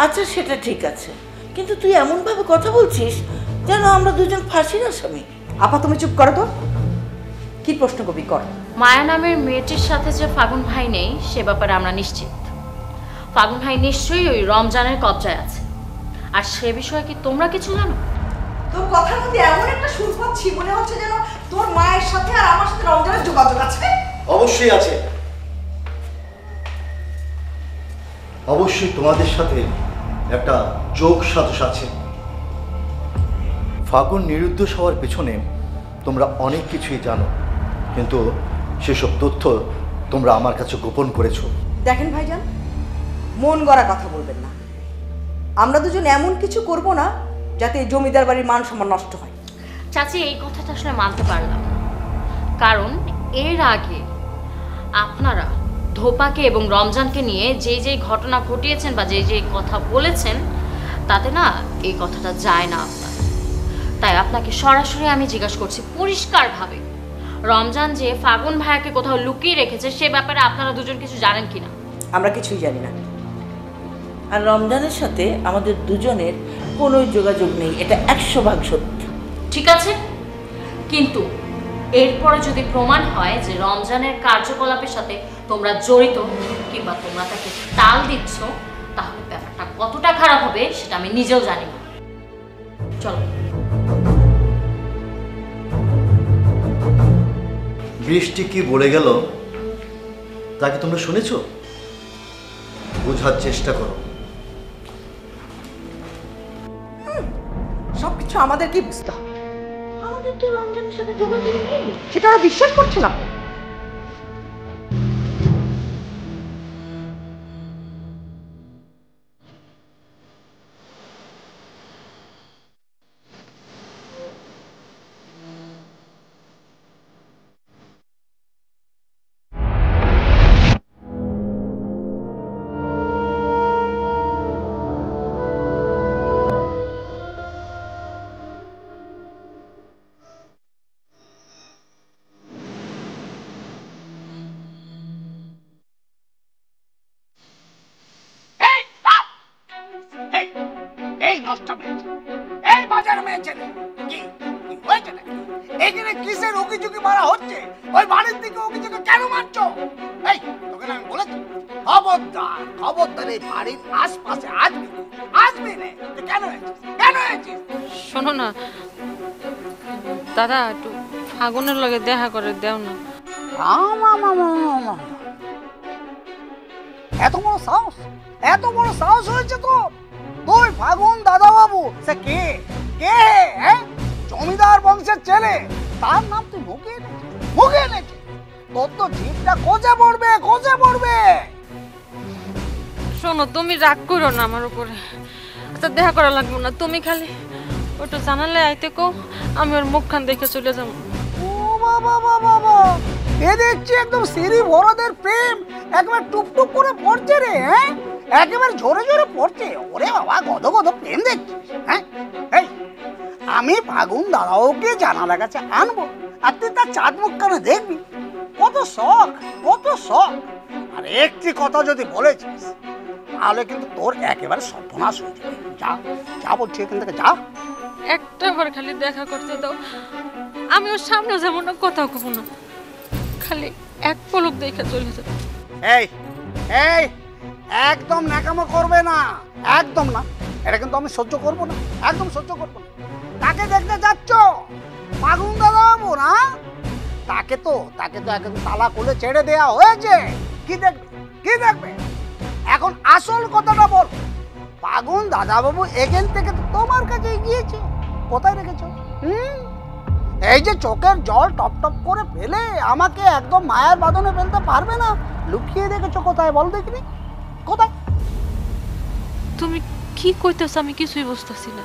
আচ্ছা সেটা ঠিক আছে, কিন্তু তুই এমনভাবে কথা বলছিস যেন আমরা দুজন ফাঁসির আসামি। আপা তুমি চুপ করো তো, কি প্রশ্ন কবি কর। মায়া নামের মেয়েটির সাথে যে ফাগুন ভাই নেই সে ব্যাপারে আমরা নিশ্চিত। ফাগুন ভাই নিশ্চয়ই ওই রমজানের কবজায় আছে। আর সে বিষয়ে কি তোমরা কিছু জানো? তোর কথার মধ্যে এমন একটা সুর পাচ্ছি মনে হচ্ছে যেন তোর মায়ের সাথে আর আমার সাথে রমজানের যোগাযোগ আছে। অবশ্যই আছে, অবশ্যই তোমাদের সাথে একটা যোগ সাজস আছে। ফাগুন নিরুদ্দেশ হওয়ার পেছনে তোমরা অনেক কিছুই জানো, কিন্তু সেসব তথ্য তোমরা আমার কাছে গোপন করেছো। দেখেন ভাইজান, মন গড়া কথা বলবেন না। আমরা দুজন এমন কিছু করব না যাতে জমিদার বাড়ির মান সম্মান নষ্ট হয়। চাচি এই কথাটা আসলে মানতে পারলাম না, কারণ এর আগে আপনারা ধোপাকে এবং রমজানকে নিয়ে যেই যেই ঘটনা ঘটিয়েছেন বা যেই যেই কথা বলেছেন তাতে না এই কথাটা যায় না আপনার। তাই আপনাকে সরাসরি আমি জিজ্ঞাসা করছি পরিষ্কারভাবে, রমজান যে ফাগুন ভাইয়াকে কোথাও লুকিয়ে রেখেছে সে ব্যাপারে আপনারা দুজন কিছু জানেন কিনা? আমরা কিছুই জানি না। আর রমজানের সাথে আমাদের দুজনের কোনো যোগাযোগ নেই, এটা 100% সত্য। ঠিক আছে, কিন্তু এরপরে যদি প্রমাণ হয় যে রমজানের কার্যকলাপের সাথে তোমরা জড়িত কিংবা তোমরা তাকে তাল দিচ্ছ, তাহলে ব্যাপারটা কতটা খারাপ হবে সেটা আমি নিজেও জানি না। চলো। বৃষ্টি কি বলে গেল তাকে তোমরা শুনেছ? বোঝার চেষ্টা করো। সবকিছু আমাদের কি বুঝতে হবে? আমাদের তো রমজানের সাথে যোগাযোগ নেই, সেটা ওরা বিশ্বাস করছে না। কিসের উকিঝুঁকি মারা হচ্ছে? ওই বাড়ির দিকে উকিঝুঁকি কেন মারছো? এই তোকে আমি বলেছি খবরদার খবরদার এই বাড়ির আশপাশে আসবি না। কেন হয়েছিস? শোনো না দাদা, একটু ফাগুনের লগে দেখা করে দেও না। এত বড় সাহস হয়েছে তো? তুই ফাগুন দাদা বাবু সে কে কে? জমিদার বংশের ছেলে, তার নাম তুই মুখে এনেছিস। তোর তো জিভটা খোঁজে পড়বে। শোনো, তুমি রাগ করো না আমার উপরে। আচ্ছা দেখা করা লাগবে না, তুমি খালি ওটা জানালে আইতে কো, আমি ওর মুখখান দেখে চলে যাবো। ও বাবা, এ দেখছি একদম সিঁড়ি ভরদের প্রেম একবার টুপটুপ করে পড়ছে রে। একেবারে ঝরে পড়ছে। ওরে বাবা, গদ প্রেম দেখছিস? এই আমি ফাগুন দাদাওকে জানালার কাছে আনবো আর তুই তার চাঁদ মুখখানে দেখবি। কত শখ। আর একটি কথা যদি বলেছিস তাহলে কিন্তু তোর একেবারে সর্বনাশ হয়ে যাবে। যা বলছি এখান থেকে যা। একটা বার খালি দেখা করতে দাও, আমি ওর সামনে যাবো না, কোথাও কখনো না, খালি এক পলক দেখে চলে যাবো। এই একদম ন্যাকামো করবে না, একদম না। এটা কিন্তু আমি সহ্য করবো না, একদম সহ্য করবো না। তাকে দেখতে যাচ্ছ ফাগুন দাদা বাবু না? তাকে তো একদম তালা খুলে ছেড়ে দেয়া হয়েছে। কি দেখবে? এখন আসল কথাটা বল। ফাগুন দাদা বাবু এখান থেকে তোমার কাছে গিয়েছে, কোথায় রেখেছ? এই যে চোখের জল টপ টপ করে ফেলে আমাকে একদম মায়ের বাঁধনে ফেলতে পারবে না, লুকিয়ে রেখেছো কোথায় বল দেখিনি? কোথায়? তুমি কি কইতেছ? আমি কিছুই বুঝতেছি না।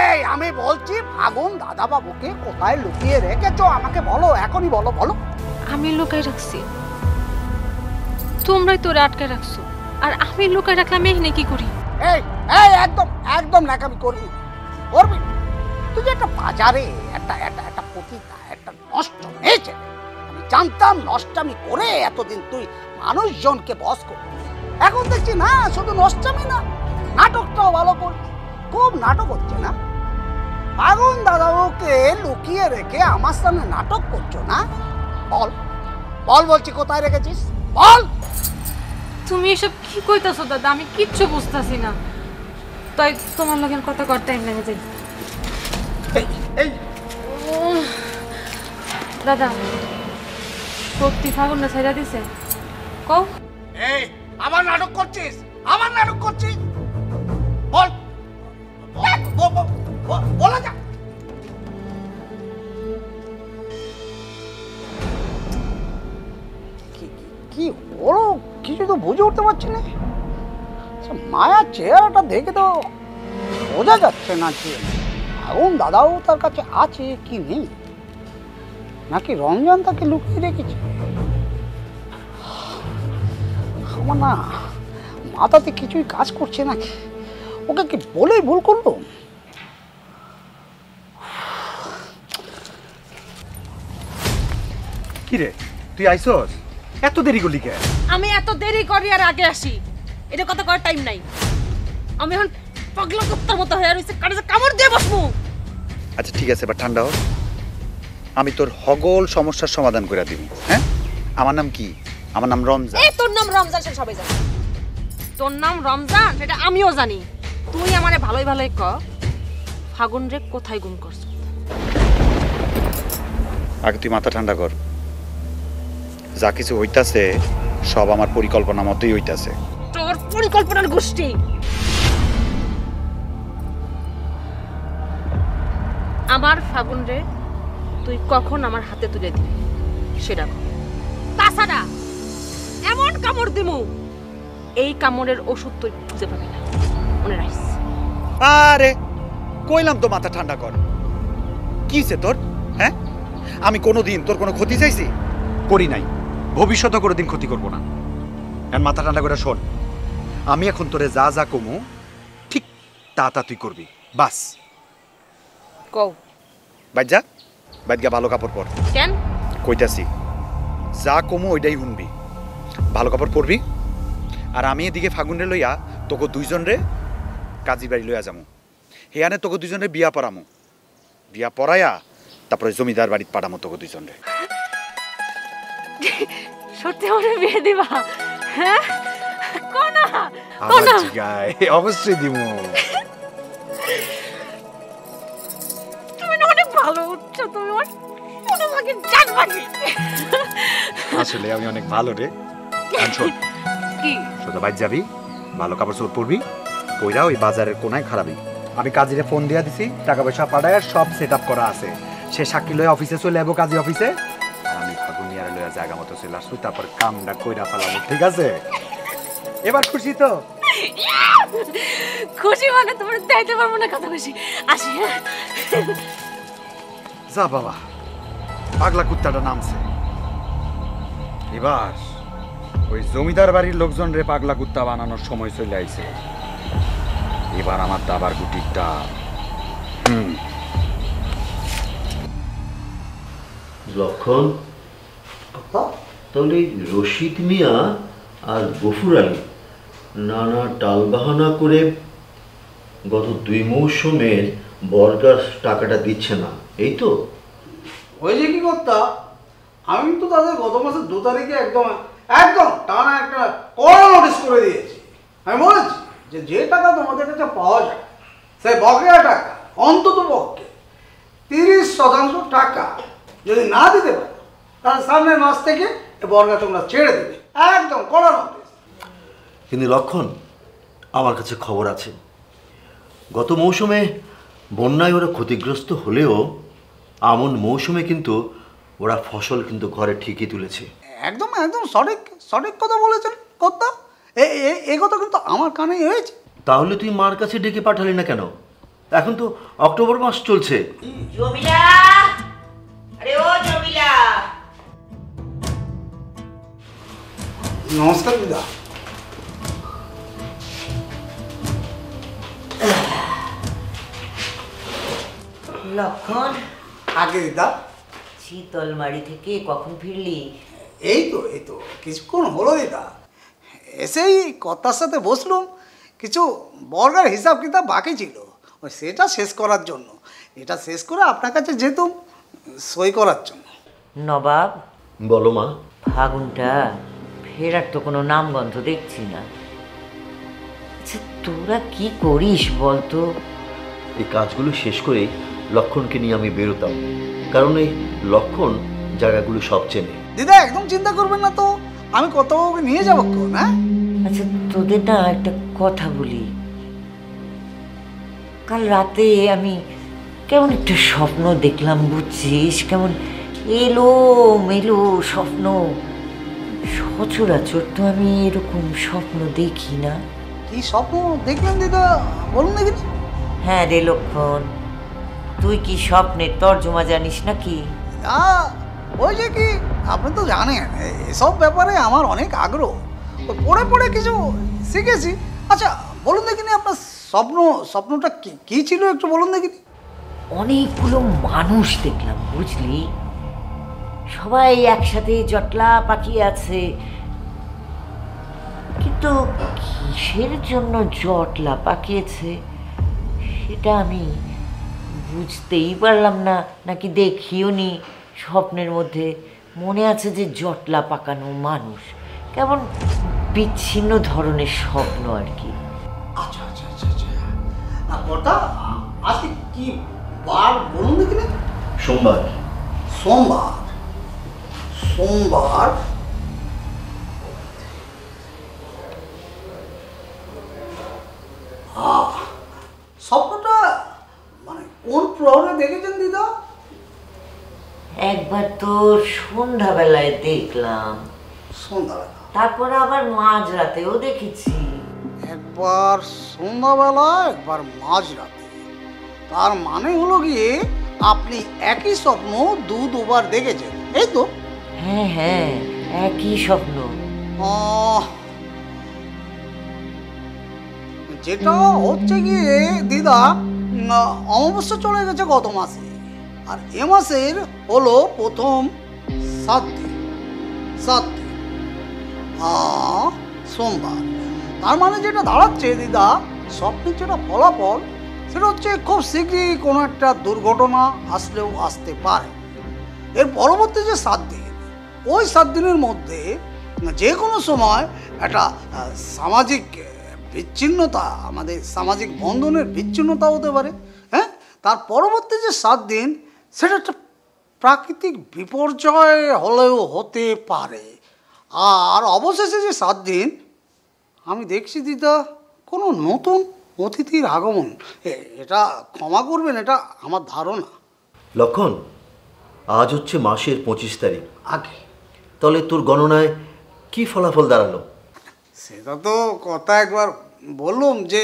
এই আমি বলছি ফাগুন দাদা বাবুকে কোথায় লুকিয়ে রেখেছো আমাকে বলো, এখনই বলো। আমি লুকাই রাখছি, তোমরাই তোরে আটকে রাখছো, আর আমি লুকাই রাখলাম এখানে কি করি? এই একদম নাকামি করবি। তুই যে একটা বাজারে একটা পতিতা, একটা নষ্ট হয়েছে। আমি জানতাম নষ্টামি করে এতদিন তুই মানুষজনকে বস করবি। এখন দেখছি না, শুধু নষ্টামি না, নাটক নাটক হচ্ছে না? ফাগুন দাদাবাবুকে লুকিয়ে রেখে আমার সামনে নাটক করছো না? বল বল, বলছি কোথায় রেখেছিস বল। তুমি এসব কি কইতাছো দাদা? আমি কিচ্ছু বুঝতাছি না। তাই তোমার লগের কথা কর টাইম লেগে যাই। এই দাদা সত্যি ফাগুন না ছাইড়া দিছে? কও। এই আমার নাটক করছিস, আমার নাটক করছিস, বল বলা যা। কি হলো কিছু তো বুঝে উঠতে পারছি না। মায়ার চেহারাটা দেখে তো বোঝা যাচ্ছে না যে ফাগুন দাদাও তার কাছে আছে কি নেই, নাকি রমজান তাকে লুকিয়ে রেখেছে। আমার না মাথাতে কিছুই কাজ করছে নাকি, ওকে কি বলেই ভুল করলো। কি রে তুই আইসস? এত দেরি করলি কে? আমি এত দেরি করি আর আগে আসি, এটা কথা করার টাইম নাই। আমি এখন পাগলা কুত্তার মতো হয়ে রইছে, কানে কামড় দিয়ে বসবো। আচ্ছা ঠিক আছে, এবার ঠান্ডা হ। আমি তোর হগল সমস্যার সমাধান করে দিব। হ্যাঁ, আমার নাম কি? আমার নাম রমজান। এই তোর নাম রমজান সেটা সবাই জানে। তোর নাম রমজান সেটা আমিও জানি। তুই আমারে ভালোই ভালোই ক, ফাগুন রে কোথায় গুম করছ? আগে তুই মাথা ঠান্ডা কর। যা কিছু হইতাছে সব আমার পরিকল্পনা মতোই হইতাছে। তোর পরিকল্পনার গোষ্ঠী। আমার ফাগুন রে তুই কখন আমার হাতে তুলে দিবি সেটা কর। তাছাড়া এমন কামড় দিমু, এই কামড়ের ওষুধ তুই খুঁজে পাবি না, মনে রাখিস। আরে কইলাম তো মাথা ঠান্ডা কর। কিছে তোর? হ্যাঁ, আমি কোনোদিন তোর কোনো ক্ষতি চাইছি? করি নাই, ভবিষ্যতে কোনোদিন ক্ষতি করবো না। এখন মাথা ঠান্ডা করে শোন, আমি এখন তোরে যা যা কমু ঠিক তা তা তুই করবি, বাস। কও। বাইর যা, বাইর গিয়া ভালো কাপড় পর। কেন? কইতাছি যা কমু ওইটাই শুনবি। ভালো কাপড় পরবি, আর আমি এদিকে ফাগুনরে লইয়া তোকে দুইজন রে কাজী বাড়ি লইয়া যামু। হেয়ানে তোকে দুইজন রে বিয়া পড়ামু, বিয়া পড়াইয়া তারপরে জমিদার বাড়িতে পাঠামু তোকে দুইজন রে। সত্যি আমার বিয়ে দিবা? হ্যাঁ কোনা আমার জিগায় অবশ্যই দিমু। তুমি অনেক ভালো উঠছো, তুমি আমার কোনো ভাগে জান ভাগি। আসলে আমি অনেক ভালো রে। শোন, কি সোজা বাইর যাবি, ভালো কাপড় চোপড় পরবি, পইরা ওই বাজারের কোনায় খারাপি। আমি কাজীরে ফোন দিয়া দিছি, টাকা পয়সা পাঠায় সব সেট আপ করা আছে। সে সাক্ষী লয়ে অফিসে চলে যাবো, কাজী অফিসে। আর আমি ফাগুনিয়ারে লয়ে জায়গা মতো চলে আসবো, তারপর কামটা কইরা ফেলাবো। ঠিক আছে? এবার খুশি তো? খুশি মানে তোমার চাইতে পারবো না, কথা খুশি। আসি। যা বাবা, পাগলা কুত্তাটা নামছে। এবার ওই জমিদার বাড়ির লোকজন রে পাগলা কুত্তা বানানোর সময় চলে আইছে। এবার আমার দাবার গুটিটা লক্ষণ, তাহলে রশিদ মিয়া আর গফুর আলী নানা টালবাহানা করে গত 2 মৌসুমের বর্গার টাকাটা দিচ্ছে না, এই তো? ওই যে কি করতা, আমি তো তাদের গত মাসের 2 তারিখে একদম একদম টানা একটা কড়া নোটিশ করে দিয়েছি। আমি বলেছি যে যে টাকা তোমাদের কাছে পাওয়া যায় সেই বকেয়া টাকা অন্তত পক্ষে 30% টাকা যদি না দিতে পারো তাহলে সামনের মাস থেকে এই বর্গা তোমরা ছেড়ে দেবে, একদম কড়া নোটিশ। কিন্তু লক্ষণ, আমার কাছে খবর আছে গত মৌসুমে বন্যায় ওরা ক্ষতিগ্রস্ত হলেও আমন মৌসুমে কিন্তু ওরা ফসল কিন্তু ঘরে ঠিকই তুলেছে। একদম একদম সঠিক সঠিক কথা বলেছেন কর্তা। এই কথা কিন্তু আমার কানেই হয়েছে। তাহলে তুই মার কাছে ডেকে পাঠালি না কেন? এখন তো অক্টোবর মাস চলছে। জমিলা, আরে ও জমিলা। নমস্কার দিদা। লক্ষণ, আগে দিদা। শীতলমারি থেকে কখন ফিরলি? এই তো কিছুক্ষণ হলো দিদা। এসেই কর্তার সাথে বসলুম, কিছু বর্গার হিসাব কিতাব বাকি ছিল, ওই সেটা শেষ করার জন্য। এটা শেষ করে আপনার কাছে যেতুম সই করার জন্য। নবাব, বলো মা। ফাগুনটা ফেরার তো কোনো নামগন্ধ দেখছি না। আচ্ছা, তোরা কি করিস বলতো? এই কাজগুলো শেষ করে লক্ষণকে নিয়ে আমি বেরোতাম, কারণ এই লক্ষণ জায়গাগুলো সব চেনে। দিদা একদম চিন্তা করবেন না তো, আমি কতবাবুকে নিয়ে যাবো কোন। হ্যাঁ আচ্ছা, তোদের না একটা কথা বলি। কাল রাতে আমি কেমন একটা স্বপ্ন দেখলাম বুঝছিস, কেমন এলো মেলো স্বপ্ন। সচরাচর তো আমি এরকম স্বপ্ন দেখি না। কি স্বপ্ন দেখলেন দিদা, বলুন দেখি। হ্যাঁ রে লক্ষণ, তুই কি স্বপ্নের তর্জমা জানিস নাকি? ওই যে কি, আপনি তো জানেন এসব ব্যাপারে আমার অনেক আগ্রহ, পড়ে পড়ে কিছু শিখেছি। আচ্ছা বলুন দেখিনি, আপনার স্বপ্নটা কি ছিল একটু বলুন দেখিনি। অনেকগুলো মানুষ দেখলাম বুঝলি, সবাই একসাথে জটলা পাকিয়ে আছে, কিন্তু কিসের জন্য জটলা পাকিয়েছে সেটা আমি বুঝতেই পারলাম না, নাকি দেখিও নি। স্বপ্নের মধ্যে মনে আছে যে জটলা পাকানো মানুষ, কেমন বিচ্ছিন্ন ধরনের স্বপ্ন আর কি। আচ্ছা আচ্ছা আচ্ছা আচ্ছা, কর্তা আজকে কি বার বলুন দেখিনি। সোমবার। সোমবার, সোমবার। স্বপ্নটা মানে কোন প্রহরে দেখেছেন দিদা? একবার তো সন্ধ্যাবেলায় দেখলাম, সন্ধ্যাবেলা। তারপর আবার মাঝরাতেও দেখেছি। একবার সন্ধ্যাবেলা, একবার মাঝরাতে। তার মানে হলো গিয়ে আপনি একই স্বপ্ন দুবার দেখেছেন, এই তো? হ্যাঁ হ্যাঁ, একই স্বপ্ন। যেটা হচ্ছে গিয়ে দিদা, অমাবস্যা চলে গেছে গত মাসে, আর এ মাসের হলো প্রথম 7 দিন। সোমবার। তার মানে যেটা দাঁড়াচ্ছে দিদা, স্বপ্নের যেটা ফলাফল সেটা হচ্ছে খুব শীঘ্রই কোনো একটা দুর্ঘটনা আসলেও আসতে পারে। এর পরবর্তী যে 7 দিন, ওই 7 দিনের মধ্যে যে কোনো সময় একটা সামাজিক বিচ্ছিন্নতা, আমাদের সামাজিক বন্ধনের বিচ্ছিন্নতা হতে পারে। হ্যাঁ, তার পরবর্তী যে 7 দিন সেটা একটা প্রাকৃতিক বিপর্যয় হলেও হতে পারে। আর অবশেষে যে 7 দিন আমি দেখছি দিদা, কোনো নতুন অতিথির আগমন। এটা ক্ষমা করবেন, এটা আমার ধারণা। লক্ষণ, আজ হচ্ছে মাসের 25 তারিখ। আগে তাহলে তোর গণনায় কি ফলাফল দাঁড়ালো? সেটা তো কথা একবার বললাম যে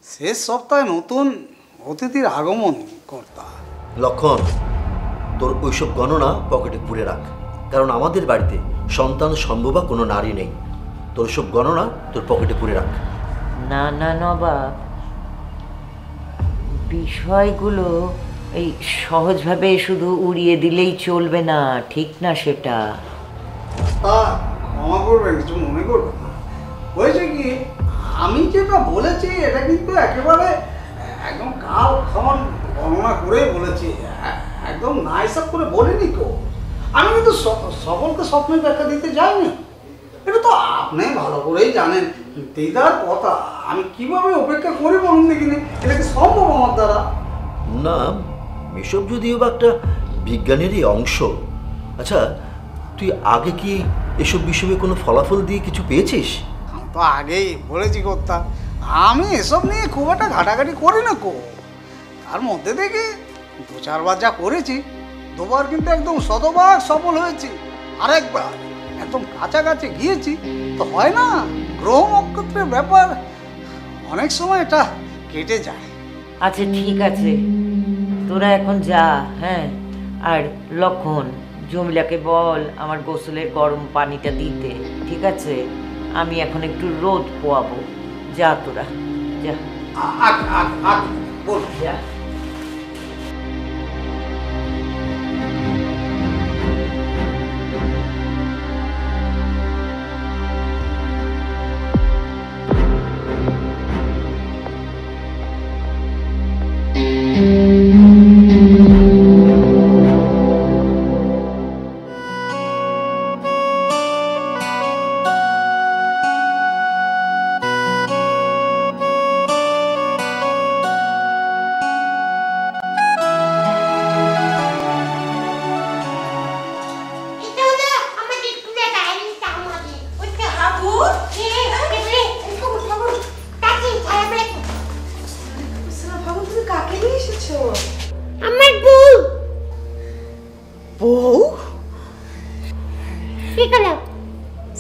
শেষ সপ্তাহে নতুন অতিথির আগমন কর্তা। লক্ষণ, তোর ওইসব গণনা পকেটে পুরে রাখ, কারণ আমাদের বাড়িতে সন্তান সম্ভবা কোনো নারী নেই। তোর সব গণনা তোর পকেটে পুরে রাখ। না না নবাব, বিষয়গুলো এই সহজভাবে শুধু উড়িয়ে দিলেই চলবে না, ঠিক না সেটা। তা ক্ষমা করবেন, কিছু মনে করবেন না। হয়েছে কি, আমি যেটা বলেছি এটা কিন্তু একেবারে একদম কাল খাওয়ান গণনা করে বলেছি, একদম না হিসাব করে বলিনি কেউ। আমি কিন্তু সকলকে স্বপ্নের ব্যাখ্যা দিতে যাইনি, এটা তো আপনি ভালো করেই জানেন। দিদার কথা আমি কিভাবে উপেক্ষা করি বলুন দেখিনি, এটা কি সম্ভব আমার দ্বারা? না, এসব যদিও বা একটা বিজ্ঞানেরই অংশ। আচ্ছা, তুই আগে কি এসব বিষয়ে কোনো ফলাফল দিয়ে কিছু পেয়েছিস? আমি তো আগেই বলেছি কর্তা, আমি এসব নিয়ে খুব একটা ঘাটাঘাটি করি না কো। তার মধ্যে থেকে 2-4 যা করেছি, 2 কিন্তু একদম শতভাগ সফল হয়েছি। আর একবার একদম কাছাকাছি গিয়েছি। তো হয় না, গ্রহ নক্ষত্রের ব্যাপার, অনেক সময় এটা কেটে যায়। আচ্ছা ঠিক আছে, তোরা এখন যা। হ্যাঁ, আর লক্ষণ, জমিলাকে বল আমার গোসলের গরম পানিটা দিতে, ঠিক আছে? আমি এখন একটু রোদ পোয়াবো। যা তোরা, যা বল। যা।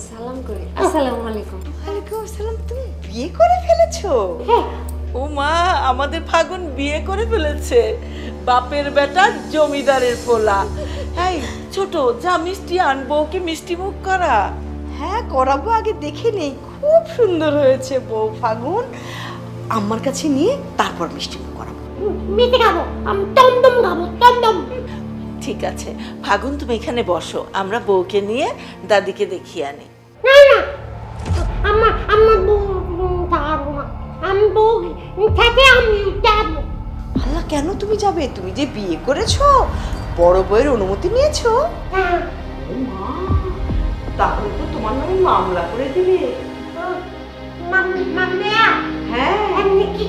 সালাম করি। আসসালামু আলাইকুম। ওয়ালাইকুম আসসালাম। তুমি বিয়ে করে ফেলেছো? ও মা, আমাদের ফাগুন বিয়ে করে ফেলেছে। বাপের বেটা জমিদারের পোলা। এই ছোট, যা মিষ্টি আনবো, কি মিষ্টি মুখ করা। হ্যাঁ করাবো, আগে দেখে নেই। খুব সুন্দর হয়েছে বউ ফাগুন। আমার কাছে নিয়ে তারপর মিষ্টি মুখ করাবো। মিষ্টি খাবো, আমি টমটম খাবো, টমটম। ঠিক আছে ফাগুন, তুমি এখানে বসো, আমরা বউকে নিয়ে দাদিকে দেখিয়ে আনি। না না, আমার বউ খাবো না, আমি বউ সাথে আমি যাবো। আল্লাহ, কেন তুমি যাবে? তুমি যে বিয়ে করেছো, বড় বউয়ের অনুমতি নিয়েছো। হ্যাঁ। তাহলে তো তোমার নামে মামলা করে দিবে। মামলা? হ্যাঁ, এমনি কি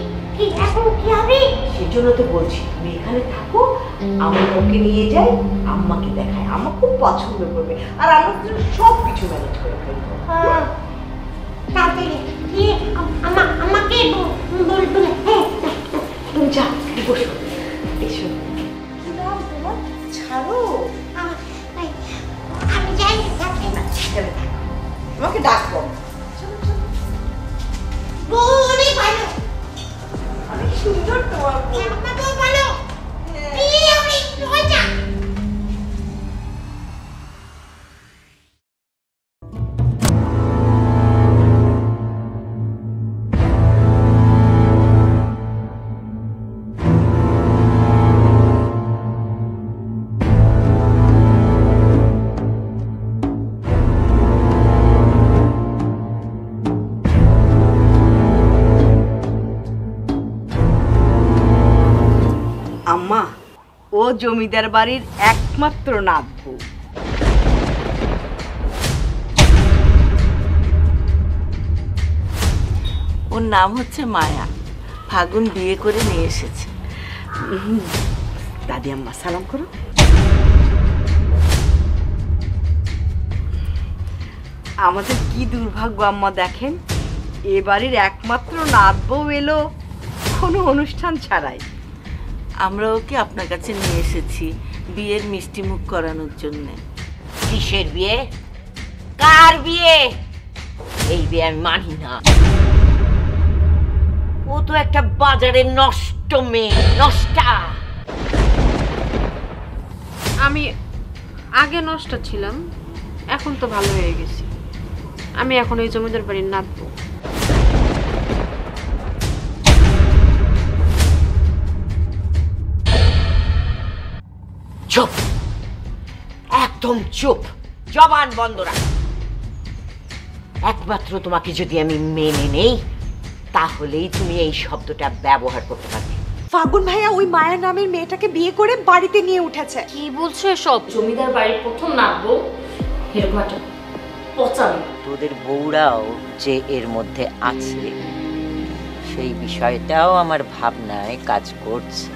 এখন কি হবে? সেজন্য তো বলছি তুমি এখানে থাকো, আমার ওকে নিয়ে যাই, আম্মাকে দেখায়, আম্মা খুব পছন্দ করবে, আর আমরা সব কিছু ম্যানেজ করে ফেলবো। তাড়াতাড়ি আমাকে বলবে। তুমি যা, বসো, এসো। কি নাম তোমার? ছাড়ো, আমি যাই সাথে। তোমাকে ডাকবো। বউ অনেক ভালো, অনেক সুন্দর তোমার বউ। আমার বউ ভালো। এই অনেক মজা। আম্মা, ও জমিদার বাড়ির একমাত্র নাতবু। ওর নাম হচ্ছে মায়া। ফাগুন বিয়ে করে নিয়ে এসেছে। দাদি আম্মা সালাম করো। আমাদের কি দুর্ভাগ্য আম্মা, দেখেন এ বাড়ির একমাত্র নাতবউ এলো কোনো অনুষ্ঠান ছাড়াই। আমরা ওকে আপনার কাছে নিয়ে এসেছি বিয়ের মিষ্টি মুখ করানোর জন্য। কিসের বিয়ে? কার বিয়ে? এই বিয়ে আমি মানি না। ও তো একটা বাজারের নষ্ট মেয়ে, নষ্টা। আমি আগে নষ্ট ছিলাম, এখন তো ভালো হয়ে গেছি। আমি এখন এই জমিদার বাড়ির নাতবো। চুপ, একদম চুপ, জবান বন্ধ রাখ। একমাত্র তোমাকে যদি আমি মেনে নেই, তাহলেই তুমি এই শব্দটা ব্যবহার করতে পারবে। ফাগুন ভাইয়া ওই মায়া নামের মেয়েটাকে বিয়ে করে বাড়িতে নিয়ে উঠেছে। কি বলছো এসব? জমিদার বাড়ির প্রথম নাতবো, এরকম একটা পচামি। তোদের বউরাও যে এর মধ্যে আছে, সেই বিষয়টাও আমার ভাবনায় কাজ করছে।